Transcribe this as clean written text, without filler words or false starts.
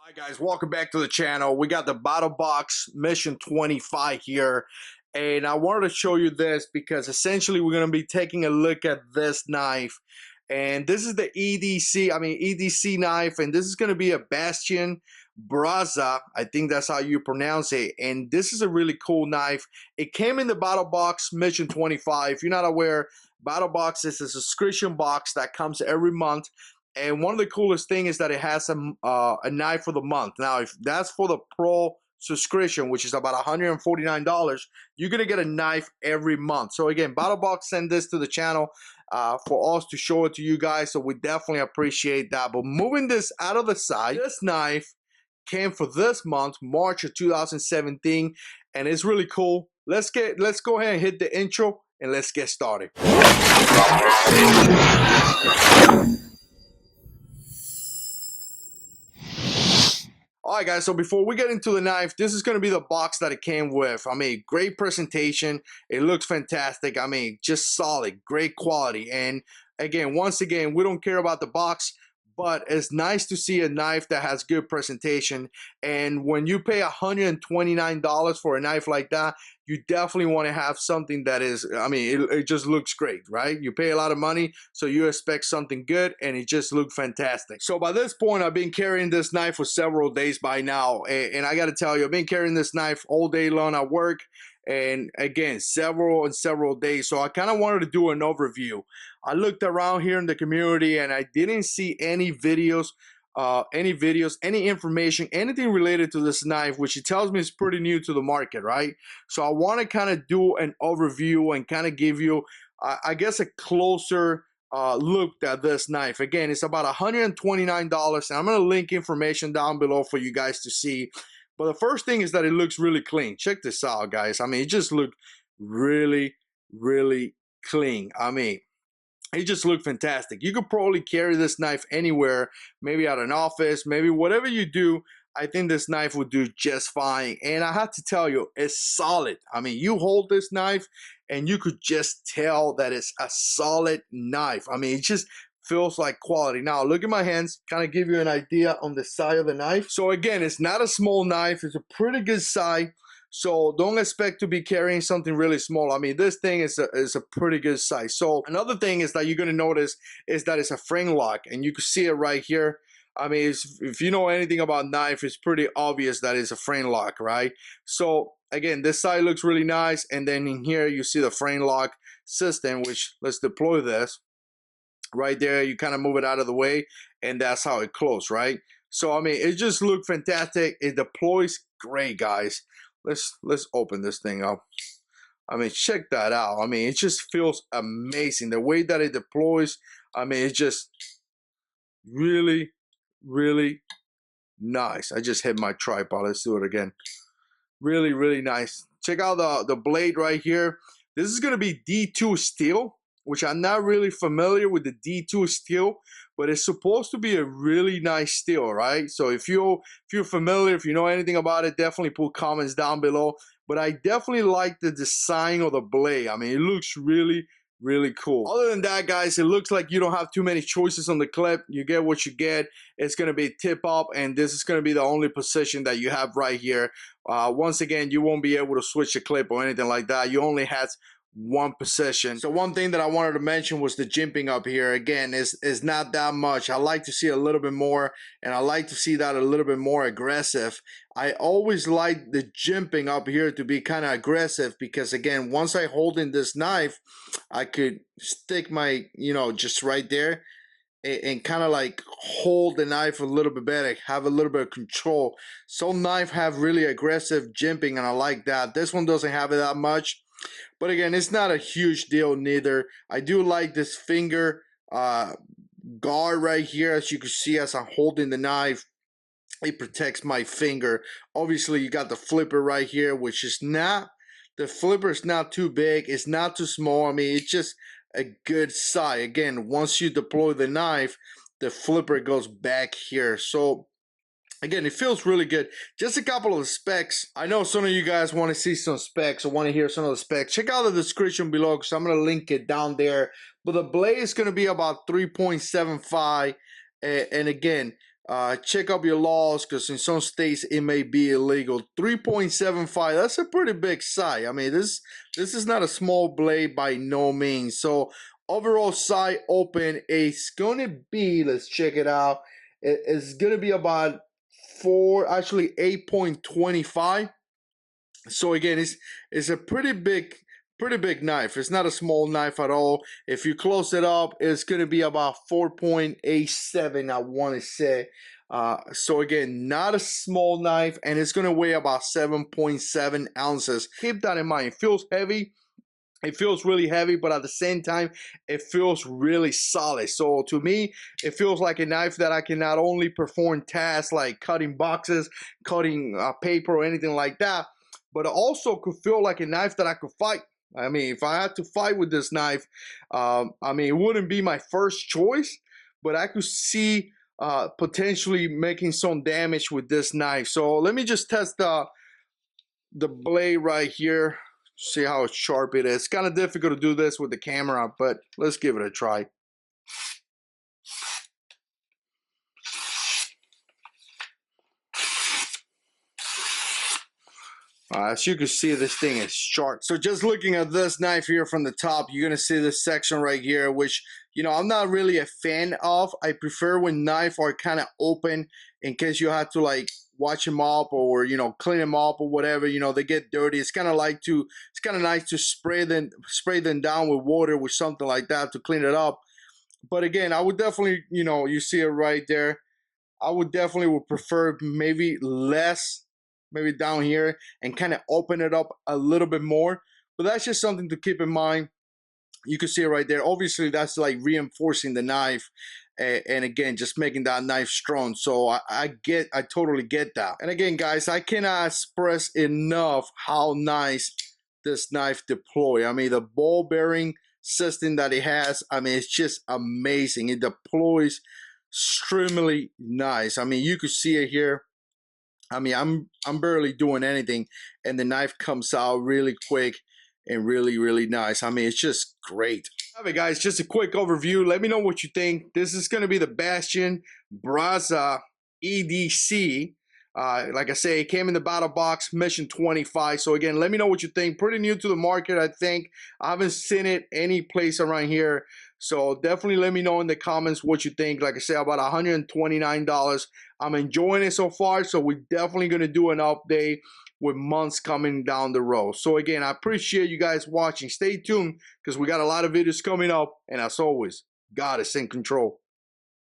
Hi guys, welcome back to the channel. We got the Battlbox Mission 25 here, and I wanted to show you this because essentially we're going to be taking a look at this knife, and this is the EDC knife, and this is going to be a Bastion Braza. I think that's how you pronounce it, and this is a really cool knife. It came in the Battlbox Mission 25. If you're not aware, Battlbox is a subscription box that comes every month. And one of the coolest things is that it has a knife for the month. Now, if that's for the pro subscription, which is about $149, you're going to get a knife every month. So again, Battlbox sent this to the channel for us to show it to you guys. So we definitely appreciate that. But moving this out of the side, this knife came for this month, March of 2017. And it's really cool. Let's go ahead and hit the intro and let's get started. Alright guys, so before we get into the knife, this is going to be the box that it came with. I mean, great presentation. It looks fantastic. I mean, just solid, great quality. And again, once again, we don't care about the box, but it's nice to see a knife that has good presentation. And when you pay $129 for a knife like that, you definitely want to have something that is, I mean, it just looks great, right? You pay a lot of money, so you expect something good, and it just looked fantastic. So by this point, I've been carrying this knife for several days by now, and I got to tell you, I've been carrying this knife all day long at work, and again, several days. So I kind of wanted to do an overview. I looked around here in the community and I didn't see any videos, any information, anything related to this knife, which it tells me is pretty new to the market, right? So I want to kind of do an overview and kind of give you, I guess, a closer look at this knife. Again, it's about $129, and I'm going to link information down below for you guys to see. But the first thing is that it looks really clean. Check this out, guys. I mean, it just looked really, really clean. I mean, it just looked fantastic. You could probably carry this knife anywhere, maybe at an office, maybe whatever you do. I think this knife would do just fine. And I have to tell you, it's solid. I mean, you hold this knife and you could just tell that it's a solid knife. I mean, it just feels like quality. Now look at my hands, kind of give you an idea on the side of the knife. So again, it's not a small knife, it's a pretty good size. So don't expect to be carrying something really small. I mean, this thing is a pretty good size. So another thing is that you're going to notice is that it's a frame lock, and you can see it right here. I mean, if you know anything about knife, it's pretty obvious that it's a frame lock, right? So again, this side looks really nice, and then in here you see the frame lock system, which let's deploy this. Right there, you kind of move it out of the way, and that's how it closes, right? So I mean, it just looked fantastic. It deploys great, guys. Let's open this thing up. I mean, check that out. I mean, it just feels amazing. The way that it deploys, I mean, it's just really, really nice. I just hit my tripod. Let's do it again. Really, really nice. Check out the blade right here. This is going to be D2 steel, which I'm not really familiar with the D2 steel, but it's supposed to be a really nice steel, right? So if you're familiar, if you know anything about it, definitely put comments down below. But I definitely like the design of the blade. I mean, it looks really, really cool. Other than that, guys, it looks like you don't have too many choices on the clip. You get what you get. It's going to be tip up, and this is going to be the only position that you have right here. Once again, you won't be able to switch the clip or anything like that. You only have one position. So one thing that I wanted to mention was the jimping up here. Again, is not that much. I like to see a little bit more, and I like to see that a little bit more aggressive. I always like the jimping up here to be kind of aggressive, because again, once I hold in this knife, I could stick my, just right there and kind of like hold the knife a little bit better, have a little bit of control. Some knife have really aggressive jimping, and I like that. This one doesn't have it that much. But again, it's not a huge deal neither. I do like this finger guard right here. As you can see, as I'm holding the knife, it protects my finger. Obviously, you got the flipper right here, which is not, the flipper is not too big. It's not too small. I mean, it's just a good size. Again, once you deploy the knife, the flipper goes back here. So again, it feels really good. Just a couple of the specs. I know some of you guys want to see some specs or want to hear some of the specs. Check out the description below, because I'm going to link it down there. But the blade is going to be about 3.75. And again, check up your laws, because in some states it may be illegal. 3.75, that's a pretty big size. I mean, this is not a small blade by no means. So overall side open is gonna be, let's check it out, it's gonna be about 8.25. So again, it's a pretty big knife. It's not a small knife at all. If you close it up, it's gonna be about 4.87, I want to say. So again, not a small knife, and it's gonna weigh about 7.7 ounces. Keep that in mind. It feels heavy. It feels really heavy, but at the same time, it feels really solid. So to me, it feels like a knife that I can not only perform tasks like cutting boxes, cutting paper, or anything like that, but it also could feel like a knife that I could fight. I mean, if I had to fight with this knife, I mean, it wouldn't be my first choice, but I could see potentially making some damage with this knife. So let me just test the blade right here. See how sharp it is. It's kind of difficult to do this with the camera, but let's give it a try. As you can see, this thing is sharp. So just looking at this knife here from the top, you're gonna see this section right here, which, you know, I'm not really a fan of. I prefer when knives are kind of open, in case you have to like wash them up, or, you know, clean them up or whatever. You know, they get dirty. It's kind of nice to spray them down with water, with something like that, to clean it up. But again, I would definitely, you know, you see it right there, I would prefer maybe less, maybe down here, and kind of open it up a little bit more. But that's just something to keep in mind. You can see it right there. Obviously, that's like reinforcing the knife, and again, just making that knife strong. So I totally get that. And again, guys, I cannot express enough how nice this knife deploy. I mean, the ball bearing system that it has, I mean, it's just amazing. It deploys extremely nice. I mean, you could see it here. I mean, I'm barely doing anything, and the knife comes out really quick and really nice. I mean, it's just great. All right, guys, just a quick overview. Let me know what you think. This is going to be the Bastion Braza EDC. Like I say, it came in the Battlbox Mission 25. So again, let me know what you think. Pretty new to the market, I think. I haven't seen it any place around here. So definitely let me know in the comments what you think. Like I said, about $129. I'm enjoying it so far. So we're definitely going to do an update with months coming down the road. So again, I appreciate you guys watching. Stay tuned, because we got a lot of videos coming up. And as always, God is in control.